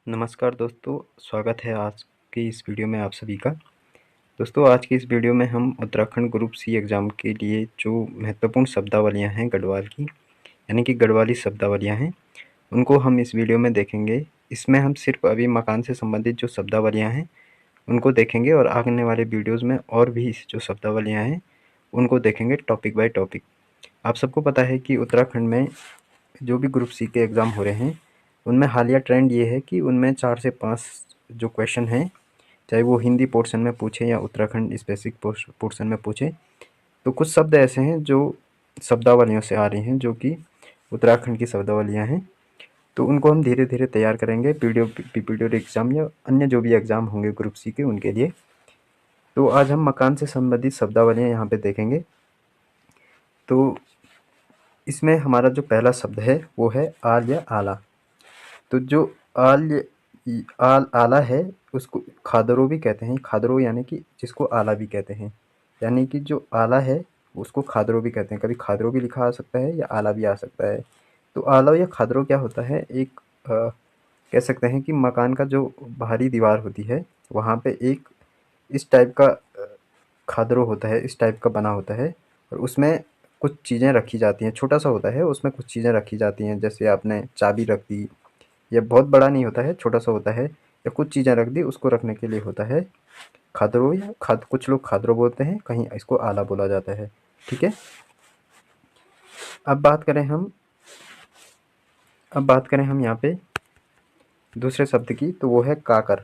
नमस्कार दोस्तों, स्वागत है आज की इस वीडियो में आप सभी का। दोस्तों, आज की इस वीडियो में हम उत्तराखंड ग्रुप सी एग्ज़ाम के लिए जो महत्वपूर्ण शब्दावलियाँ हैं गढ़वाल की, यानी कि गढ़वाली शब्दावलियाँ हैं, उनको हम इस वीडियो में देखेंगे। इसमें हम सिर्फ अभी मकान से संबंधित जो शब्दावलियाँ हैं उनको देखेंगे और आने वाले वीडियोज़ में और भी जो शब्दावलियाँ हैं उनको देखेंगे टॉपिक बाय टॉपिक। आप सबको पता है कि उत्तराखंड में जो भी ग्रुप सी के एग्ज़ाम हो रहे हैं उनमें हालिया ट्रेंड ये है कि उनमें 4 से 5 जो क्वेश्चन हैं, चाहे वो हिंदी पोर्शन में पूछे या उत्तराखंड स्पेसिफिक पोर्शन में पूछे, तो कुछ शब्द ऐसे हैं जो शब्दावलियों से आ रही हैं, जो कि उत्तराखंड की शब्दावलियाँ हैं। तो उनको हम धीरे धीरे तैयार करेंगे पीपीटी एग्ज़ाम या अन्य जो भी एग्ज़ाम होंगे ग्रुप सी के उनके लिए। तो आज हम मकान से संबंधित शब्दावलियाँ यहाँ पे देखेंगे। तो इसमें हमारा जो पहला शब्द है वो है आल या आला। तो जो आला है उसको खादरो भी कहते हैं। खादरो यानी कि जिसको आला भी कहते हैं, यानी कि जो आला है उसको खादरो भी कहते हैं। कभी खादरो भी लिखा आ सकता है या आला भी आ सकता है। तो आला या खादरो क्या होता है, एक कह सकते हैं कि मकान का जो बाहरी दीवार होती है वहाँ पे एक इस टाइप का खादरो होता है, इस टाइप का बना होता है और उसमें कुछ चीज़ें रखी जाती हैं। छोटा सा होता है, उसमें कुछ चीज़ें रखी जाती हैं, जैसे आपने चाबी रख दी। ये बहुत बड़ा नहीं होता है, छोटा सा होता है, या कुछ चीज़ें रख दी उसको रखने के लिए होता है खादरो या खाद। कुछ लोग खादरो बोलते हैं, कहीं इसको आला बोला जाता है। ठीक है। अब बात करें हम यहाँ पे दूसरे शब्द की, तो वो है काकर।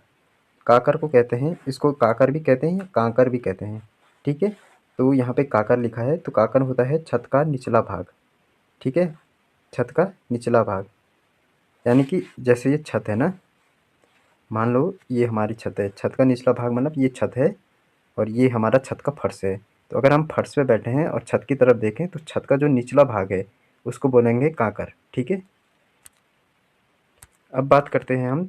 काकर को कहते हैं, इसको काकर भी कहते हैं या कांकर भी कहते हैं। ठीक है। तो यहाँ पे काकर लिखा है, तो काकर होता है छत का निचला भाग। ठीक है, छत का निचला भाग, यानी कि जैसे ये छत है ना, मान लो ये हमारी छत है, छत का निचला भाग मतलब ये छत है और ये हमारा छत का फर्श है। तो अगर हम फर्श पे बैठे हैं और छत की तरफ देखें तो छत का जो निचला भाग है उसको बोलेंगे काकर। ठीक है। अब बात करते हैं हम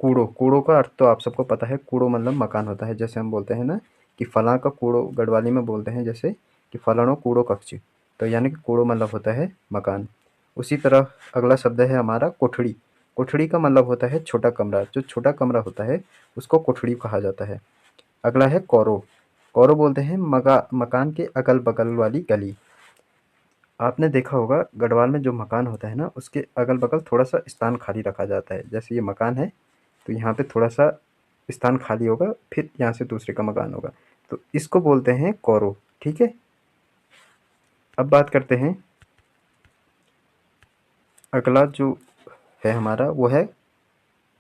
कूड़ो। कूड़ो का अर्थ तो आप सबको पता है, कूड़ो मतलब मकान होता है। जैसे हम बोलते हैं ना कि फलां का कूड़ो, गढ़वाली में बोलते हैं जैसे कि फलानो कूड़ो कक्ष, तो यानी कि कूड़ो मतलब होता है मकान। उसी तरह अगला शब्द है हमारा कोठड़ी। कोठड़ी का मतलब होता है छोटा कमरा। जो छोटा कमरा होता है उसको कोठड़ी कहा जाता है। अगला है कौरो। कौरो बोलते हैं मकान के अगल बगल वाली गली। आपने देखा होगा गढ़वाल में जो मकान होता है ना उसके अगल बगल थोड़ा सा स्थान खाली रखा जाता है। जैसे ये मकान है तो यहाँ पे थोड़ा सा स्थान खाली होगा, फिर यहाँ से दूसरे का मकान होगा, तो इसको बोलते हैं कौरो। ठीक है। अब बात करते हैं, अगला जो है हमारा वो है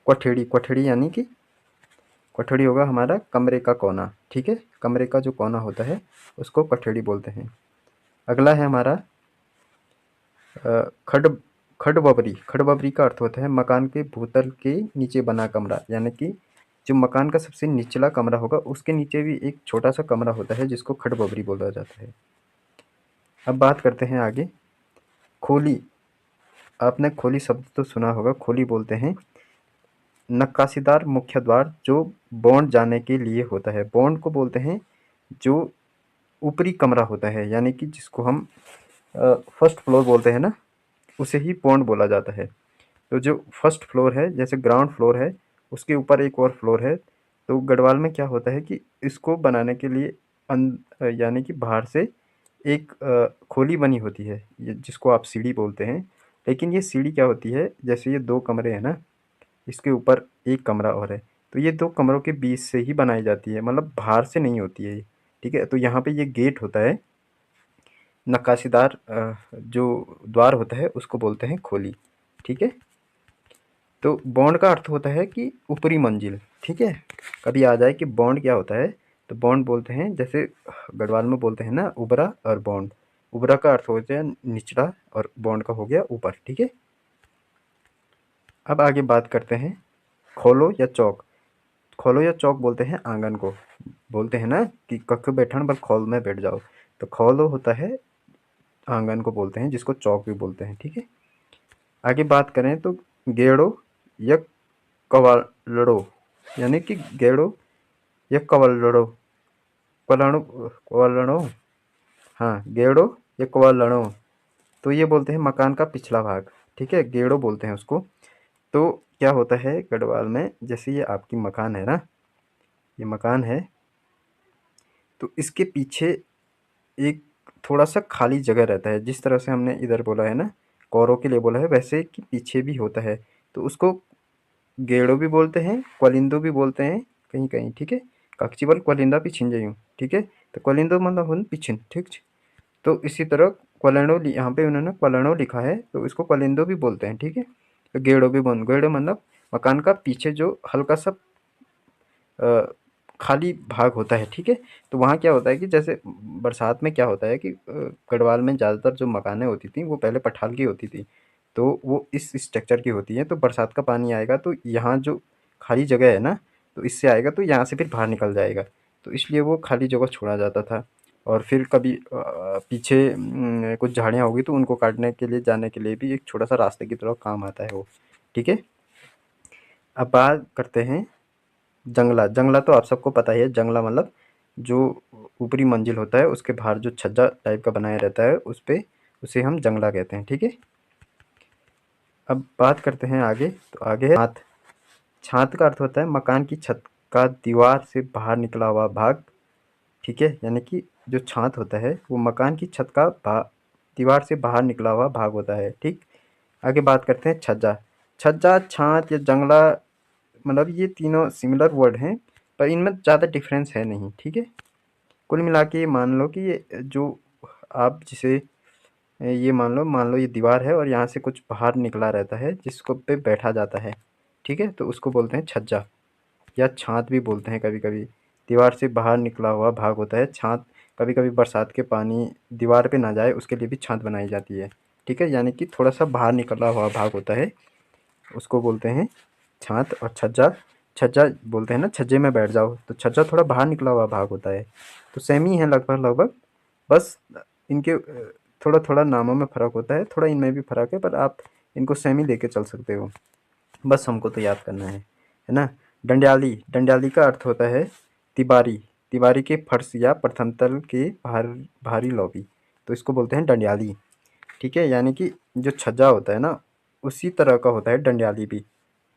क्वठेड़ी। क्वठेड़ी यानी कि क्वठेड़ी होगा हमारा कमरे का कोना। ठीक है, कमरे का जो कोना होता है उसको क्वठेड़ी बोलते हैं। अगला है हमारा खड खडबबरी। खडबबरी का अर्थ होता है मकान के भूतल के नीचे बना कमरा, यानी कि जो मकान का सबसे निचला कमरा होगा उसके नीचे भी एक छोटा सा कमरा होता है जिसको खडबबरी बोला जाता है। अब बात करते हैं आगे खोली। आपने खोली शब्द तो सुना होगा। खोली बोलते हैं नक्काशीदार मुख्य द्वार जो बॉन्ड जाने के लिए होता है। बॉन्ड को बोलते हैं जो ऊपरी कमरा होता है, यानी कि जिसको हम फर्स्ट फ्लोर बोलते हैं ना, उसे ही बॉन्ड बोला जाता है। तो जो फर्स्ट फ्लोर है, जैसे ग्राउंड फ्लोर है, उसके ऊपर एक और फ्लोर है। तो गढ़वाल में क्या होता है कि इसको बनाने के लिए यानी कि बाहर से एक खोली बनी होती है, ये जिसको आप सीढ़ी बोलते हैं। लेकिन ये सीढ़ी क्या होती है, जैसे ये दो कमरे हैं ना, इसके ऊपर एक कमरा और है, तो ये दो कमरों के बीच से ही बनाई जाती है, मतलब बाहर से नहीं होती है ये। ठीक है। तो यहाँ पे ये गेट होता है, नक्काशीदार जो द्वार होता है उसको बोलते हैं खोली। ठीक है। तो बॉन्ड का अर्थ होता है कि ऊपरी मंजिल। ठीक है। कभी आ जाए कि बॉन्ड क्या होता है, तो बॉन्ड बोलते हैं, जैसे गढ़वाल में बोलते हैं ना उबरा और बॉन्ड। उबरा का अर्थ होता है निचला और बॉन्ड का हो गया ऊपर। ठीक है। अब आगे बात करते हैं खोलो या चौक। खोलो या चौक बोलते हैं आंगन को। बोलते हैं ना कि कख बैठन पर खोल में बैठ जाओ, तो खोलो होता है आंगन को बोलते हैं, जिसको चौक भी बोलते हैं। ठीक है। आगे बात करें तो गेड़ो या कवालड़ो, यानी कि गेड़ो या कवालड़ो, कवालड़ो कवालड़ो, हाँ गेड़ो या कवालड़ो। तो ये बोलते हैं मकान का पिछला भाग। ठीक है, गेड़ो बोलते हैं उसको। तो क्या होता है गढ़वाल में, जैसे ये आपकी मकान है ना, ये मकान है, तो इसके पीछे एक थोड़ा-सा खाली जगह रहता है। जिस तरह से हमने इधर बोला है ना, कौरों के लिए बोला है, वैसे कि पीछे भी होता है। तो उसको गेड़ो भी बोलते हैं, क्वलिंदो भी बोलते हैं कहीं-कहीं, ठीक है? काकचिबल क्वलिंदा पिछिन जयूँ, ठीक है? तो क्वलिंदो मतलब हुन पिछिन, ठीक छ? तो इसी तरह क्वलेंडो यहाँ पे उन्होंने क्वलेंडो लिखा है, तो इसको क्वलिंदो भी बोलते हैं, ठीक है? तो गेड़ो भी बोल, गेड़ो मतलब मकान का पीछे जो हल्का-सा खाली भाग होता है, ठीक है? तो वहाँ क्या होता है कि जैसे बरसात में क्या होता है कि गढ़वाल में ज़्यादातर जो मकानें होती थीं, वो पहले पठाल की होती थी। तो वो इस स्ट्रक्चर की होती हैं, तो बरसात का पानी आएगा तो यहाँ जो खाली जगह है ना, तो इससे आएगा तो यहाँ से फिर बाहर निकल जाएगा। तो इसलिए वो खाली जगह छोड़ा जाता था। और फिर कभी पीछे कुछ झाड़ियाँ होगी तो उनको काटने के लिए, जाने के लिए भी एक छोटा-सा रास्ते की तरह काम आता है वो, ठीक है? अब बात करते हैं जंगला। जंगला तो आप सबको पता ही है, जंगला मतलब जो ऊपरी मंजिल होता है उसके बाहर जो छज्जा टाइप का बनाया रहता है उस पे, उसे हम जंगला कहते हैं, ठीक है? अब बात करते हैं आगे, तो आगे है छात। छात का अर्थ होता है मकान की छत का दीवार से बाहर निकला हुआ भाग, ठीक है? यानी कि जो छात होता है वो मकान की छत का दीवार से बाहर निकला हुआ भाग होता है, ठीक? आगे बात करते हैं छज्जा। छज्जा, छात या जंगला, मतलब ये तीनों सिमिलर वर्ड हैं, पर इनमें ज़्यादा डिफरेंस है नहीं, ठीक है? कुल मिला के ये मान लो कि ये जो आप जिसे ये मान लो ये दीवार है और यहाँ से कुछ बाहर निकला रहता है जिसको पे बैठा जाता है, ठीक है? तो उसको बोलते हैं छज्जा, या छात भी बोलते हैं कभी-कभी। दीवार से बाहर निकला हुआ भाग होता है छात। कभी-कभी बरसात के पानी दीवार पे ना जाए उसके लिए भी छात बनाई जाती है, ठीक है? यानी कि थोड़ा-सा बाहर निकला हुआ भाग होता है, उसको बोलते हैं छात। और छज्जा, छज्जा बोलते हैं ना, छज्जे में बैठ जाओ, तो छज्जा थोड़ा बाहर निकला हुआ भाग होता है। तो सेम ही है लगभग-लगभग, बस इनके थोड़ा-थोड़ा नामों में फ़र्क होता है, थोड़ा इनमें भी फ़र्क है, पर आप इनको सेम ही लेके चल सकते हो। बस हमको तो याद करना है ना? डंडियाली, डंडियाली का अर्थ होता है तिबारी। तिबारी के फर्श या प्रथम तल के बाहरी लॉबी, तो इसको बोलते हैं डंडियाली, ठीक है? यानी कि जो छज्जा होता है ना, उसी तरह का होता है डंडियाली भी,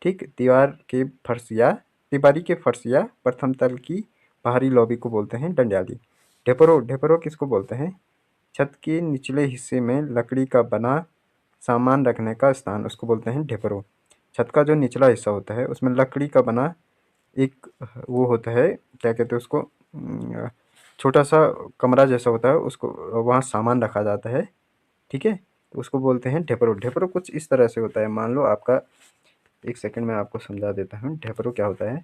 ठीक? दीवार के फर्श या तिबारी के फर्श या प्रथम तल की बाहरी लॉबी को बोलते हैं डंडियाली। ढेपरो, ढेपरो किसको बोलते हैं? छत के निचले हिस्से में लकड़ी का बना सामान रखने का स्थान, उसको बोलते हैं ढेपरो। छत का जो निचला हिस्सा होता है उसमें लकड़ी का बना एक वो होता है, क्या कहते हैं उसको, छोटा सा कमरा जैसा होता है, उसको वहाँ सामान रखा जाता है, ठीक है? तो उसको बोलते हैं ढेपरो। ढेपरो कुछ इस तरह से होता है, मान लो आपका, एक सेकंड में आपको समझा देता हूँ ढेपरो क्या होता है।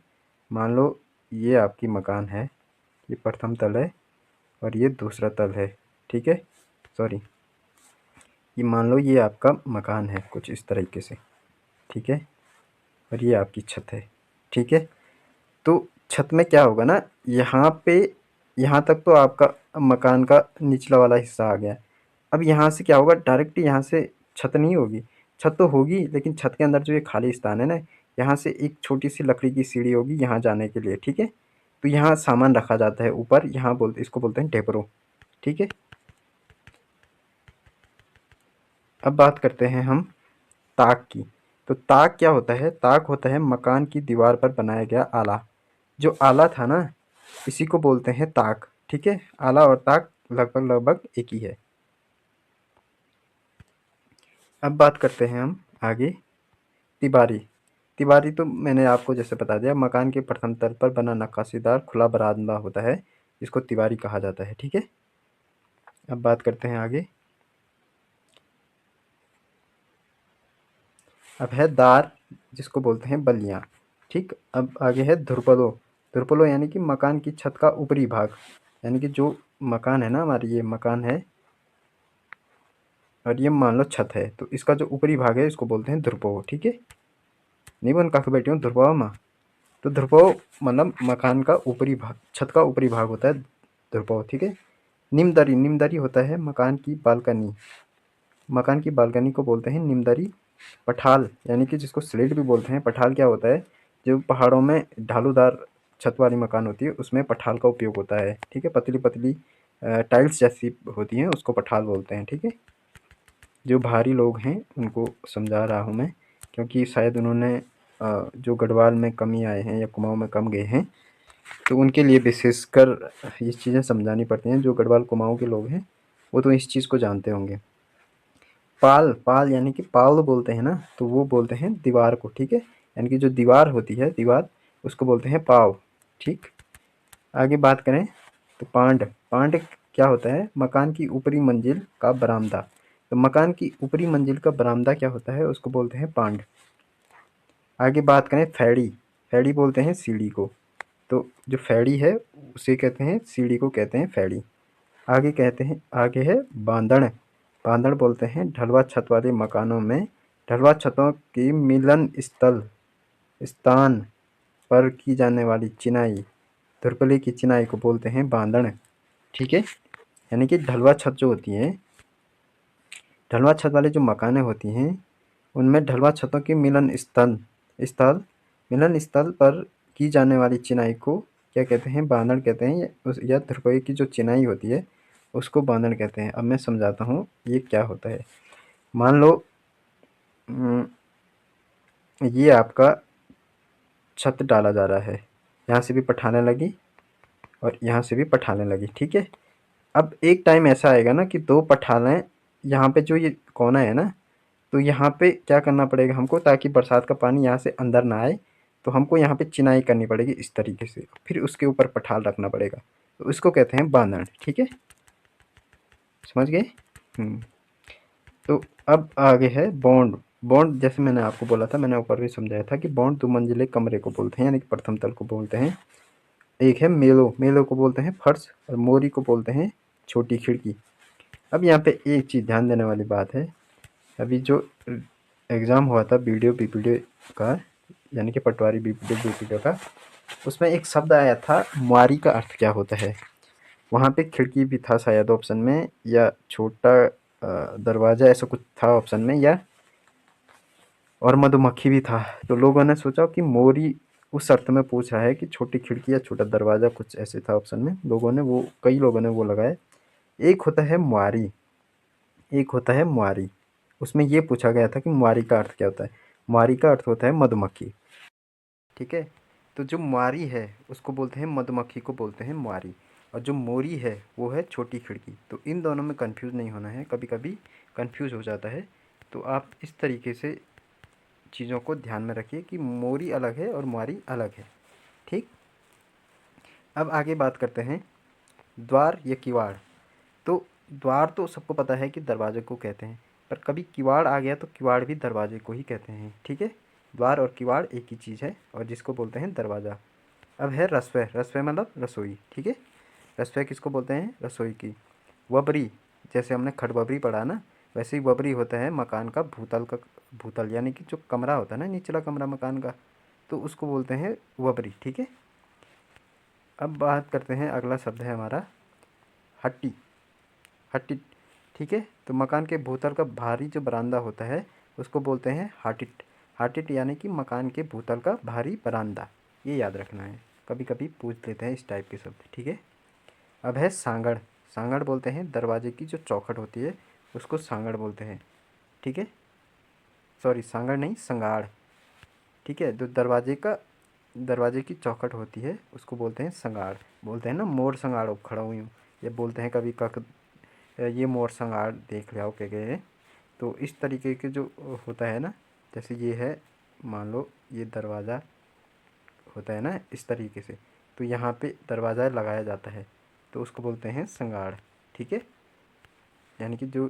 मान लो ये आपकी मकान है, ये प्रथम तल है और ये दूसरा तल है, ठीक है? सॉरी, ये मान लो ये आपका मकान है कुछ इस तरीके से, ठीक है? और ये आपकी छत है, ठीक है? तो छत में क्या होगा ना, यहाँ पे, यहाँ तक तो आपका मकान का निचला वाला हिस्सा आ गया। अब यहाँ से क्या होगा, डायरेक्ट यहाँ से छत नहीं होगी। छत तो होगी लेकिन छत के अंदर जो ये खाली स्थान है ना, यहाँ से एक छोटी सी लकड़ी की सीढ़ी होगी यहाँ जाने के लिए, ठीक है? तो यहाँ सामान रखा जाता है ऊपर, यहाँ बोलते, इसको बोलते हैं ढेपरो, ठीक है? अब बात करते हैं हम ताक की। तो ताक क्या होता है? ताक होता है मकान की दीवार पर बनाया गया आला। जो आला था ना, इसी को बोलते हैं ताक, ठीक है? आला और ताक लगभग-लगभग एक ही है। अब बात करते हैं हम आगे तिबारी। तिबारी तो मैंने आपको जैसे बता दिया, मकान के प्रथम तल पर बना नक्काशीदार खुला बरामदा होता है, इसको तिबारी कहा जाता है, ठीक है? अब बात करते हैं आगे। अब है दार, जिसको बोलते हैं बल्लियाँ, ठीक? अब आगे है धुरपलो। धुरपलो यानी कि मकान की छत का ऊपरी भाग, यानी कि जो मकान है ना, हमारी ये मकान है और ये मान लो छत है, तो इसका जो ऊपरी भाग है इसको बोलते हैं ध्रुपो, ठीक है? नहीं बन काके बैठी हूँ ध्रुपवा माँ। तो ध्रुपो मतलब मकान का ऊपरी भाग, छत का ऊपरी भाग होता है ध्रुपो, ठीक है? निमदरी, निमदरी होता है मकान की बालकनी। मकान की बालकनी को बोलते हैं निमदरी। पठाल यानी कि जिसको स्लेट भी बोलते हैं, पठाल क्या होता है? जो पहाड़ों में ढालूदार छत वाली मकान होती है उसमें पठाल का उपयोग होता है, ठीक है? पतली पतली टाइल्स जैसी होती हैं, उसको पठाल बोलते हैं, ठीक है? जो भारी लोग हैं उनको समझा रहा हूँ मैं। क्योंकि शायद उन्होंने जो गढ़वाल में कमी आए हैं या कुमाऊँ में कम गए हैं, तो उनके लिए विशेषकर ये चीज़ें समझानी पड़ती हैं। जो गढ़वाल कुमाऊँ के लोग हैं वो तो इस चीज़ को जानते होंगे। पाल, पाल यानी कि पाल बोलते हैं ना, तो वो बोलते हैं दीवार को, ठीक है। यानी कि जो दीवार होती है, दीवार, उसको बोलते हैं पाव, ठीक। आगे बात करें तो पांड, पांड क्या होता है? मकान की ऊपरी मंजिल का बरामदा। तो मकान की ऊपरी मंजिल का बरामदा क्या होता है? उसको बोलते हैं पांड। आगे बात करें फैड़ी, फैड़ी बोलते हैं सीढ़ी को। तो जो फैड़ी है उसे कहते हैं, सीढ़ी को कहते हैं फैड़ी। आगे कहते हैं, आगे है बांधण, बांधण बोलते हैं ढलवा छत वाले मकानों में ढलवा छतों की मिलन स्थल स्थान पर की जाने वाली चिनाई, धुरपले की चिनाई को बोलते हैं बांधण, ठीक है। यानी कि ढलवा छत जो होती है, ढलवा छत वाले जो मकानें होती हैं उनमें ढलवा छतों के स्थल मिलन स्थल पर की जाने वाली चिनाई को क्या कहते हैं? बांधण कहते हैं। या धुरपले की जो चिनाई होती है उसको बांधण कहते हैं। अब मैं समझाता हूँ ये क्या होता है। मान लो ये आपका छत डाला जा रहा है, यहाँ से भी पठाने लगी और यहाँ से भी पठाने लगी, ठीक है। अब एक टाइम ऐसा आएगा ना कि दो पठालें, यहाँ पे जो ये कोना है ना, तो यहाँ पे क्या करना पड़ेगा हमको, ताकि बरसात का पानी यहाँ से अंदर ना आए, तो हमको यहाँ पे चिनाई करनी पड़ेगी इस तरीके से, फिर उसके ऊपर पठाल रखना पड़ेगा, तो इसको कहते हैं बांधण, ठीक है। समझ गए? तो अब आगे है बॉन्ड। बॉन्ड जैसे मैंने आपको बोला था, मैंने ऊपर भी समझाया था कि बॉन्ड दो मंजिले कमरे को बोलते हैं, यानी कि प्रथम तल को बोलते हैं। एक है मेलो, मेलो को बोलते हैं फर्श, और मोरी को बोलते हैं छोटी खिड़की। अब यहाँ पे एक चीज़ ध्यान देने वाली बात है, अभी जो एग्ज़ाम हुआ था बीपीडीओ का, यानी कि पटवारी बीपीडीओ का, उसमें एक शब्द आया था मुआरी का अर्थ क्या होता है। वहाँ पे खिड़की भी था शायद ऑप्शन में, या छोटा दरवाज़ा ऐसा कुछ था ऑप्शन में, या और मधुमक्खी भी था। तो लोगों ने सोचा कि मोरी उस अर्थ में पूछ रहा है कि छोटी खिड़की या छोटा दरवाज़ा, कुछ ऐसे था ऑप्शन में। लोगों ने वो, कई लोगों ने वो लगाए। एक होता है मुआरी, एक होता है मुआरी। उसमें ये पूछा गया था कि मुआरी का अर्थ क्या होता है। मुआरी का अर्थ होता है मधुमक्खी, ठीक है। तो जो मुआरी है उसको बोलते हैं, मधुमक्खी को बोलते हैं मुआरी, और जो मोरी है वो है छोटी खिड़की। तो इन दोनों में कंफ्यूज नहीं होना है, कभी कभी कंफ्यूज हो जाता है। तो आप इस तरीके से चीज़ों को ध्यान में रखिए कि मोरी अलग है और मुआरी अलग है, ठीक। अब आगे बात करते हैं द्वार या किवाड़। तो द्वार तो सबको पता है कि दरवाजे को कहते हैं, पर कभी किवाड़ आ गया तो किवाड़ भी दरवाजे को ही कहते हैं, ठीक है। द्वार और किवाड़ एक ही चीज़ है, और जिसको बोलते हैं दरवाज़ा। अब है रसोई, रसोई मतलब रसोई, ठीक है। रसोई किसको बोलते हैं? रसोई की। वबरी, जैसे हमने खड़बबरी पढ़ा ना, वैसे ही वबरी होता है मकान का भूतल का, भूतल यानी कि जो कमरा होता है ना, निचला कमरा मकान का, तो उसको बोलते हैं वबरी, ठीक है। अब बात करते हैं, अगला शब्द है हमारा हट्टी, हट्टी, ठीक है। तो मकान के भूतल का भारी जो बरामदा होता है उसको बोलते हैं हाटिट, हाटिट यानी कि मकान के भूतल का भारी बरामदा, ये याद रखना है, कभी कभी पूछ लेते हैं इस टाइप के शब्द, ठीक है। अब है सांगड़, सांगड़ बोलते हैं दरवाजे की जो चौखट होती है उसको सांगड़ बोलते हैं, ठीक है। सॉरी, सांगड़ नहीं, संगाड़, ठीक है। जो दरवाजे की चौखट होती है उसको बोलते हैं संगाड़। बोलते हैं ना मोर संगाड़ खड़ा हुई हूँ, ये बोलते हैं कभी कक, ये मोर संगाड़ देख लिया के गए। तो इस तरीके के जो होता है ना, जैसे ये है, मान लो ये दरवाज़ा होता है ना इस तरीके से, तो यहाँ पे दरवाज़ा लगाया जाता है तो उसको बोलते हैं संगाड़, ठीक है। यानी कि जो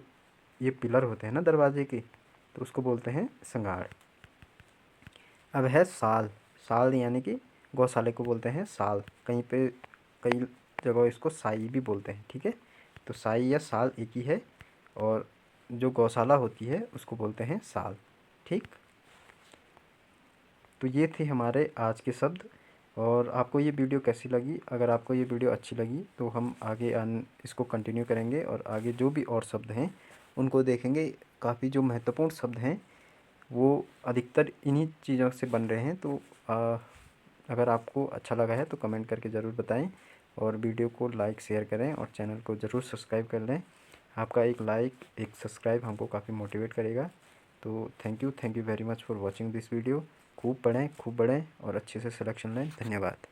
ये पिलर होते हैं ना दरवाजे के, तो उसको बोलते हैं संगाड़। अब है साल, साल यानी कि गौशाले को बोलते हैं साल, कहीं पे कई जगह इसको साई भी बोलते हैं, ठीक है। तो साई या साल एक ही है, और जो गौशाला होती है उसको बोलते हैं साल, ठीक। तो ये थे हमारे आज के शब्द। और आपको ये वीडियो कैसी लगी? अगर आपको ये वीडियो अच्छी लगी तो हम आगे इसको कंटिन्यू करेंगे, और आगे जो भी और शब्द हैं उनको देखेंगे। काफ़ी जो महत्वपूर्ण शब्द हैं वो अधिकतर इन्हीं चीज़ों से बन रहे हैं। तो अगर आपको अच्छा लगा है तो कमेंट करके ज़रूर बताएं, और वीडियो को लाइक शेयर करें, और चैनल को ज़रूर सब्सक्राइब कर लें। आपका एक लाइक, एक सब्सक्राइब हमको काफ़ी मोटिवेट करेगा। तो thank you very much for watching this video. खूब पढ़ें, खूब बढ़ें और अच्छे से सिलेक्शन लें। धन्यवाद।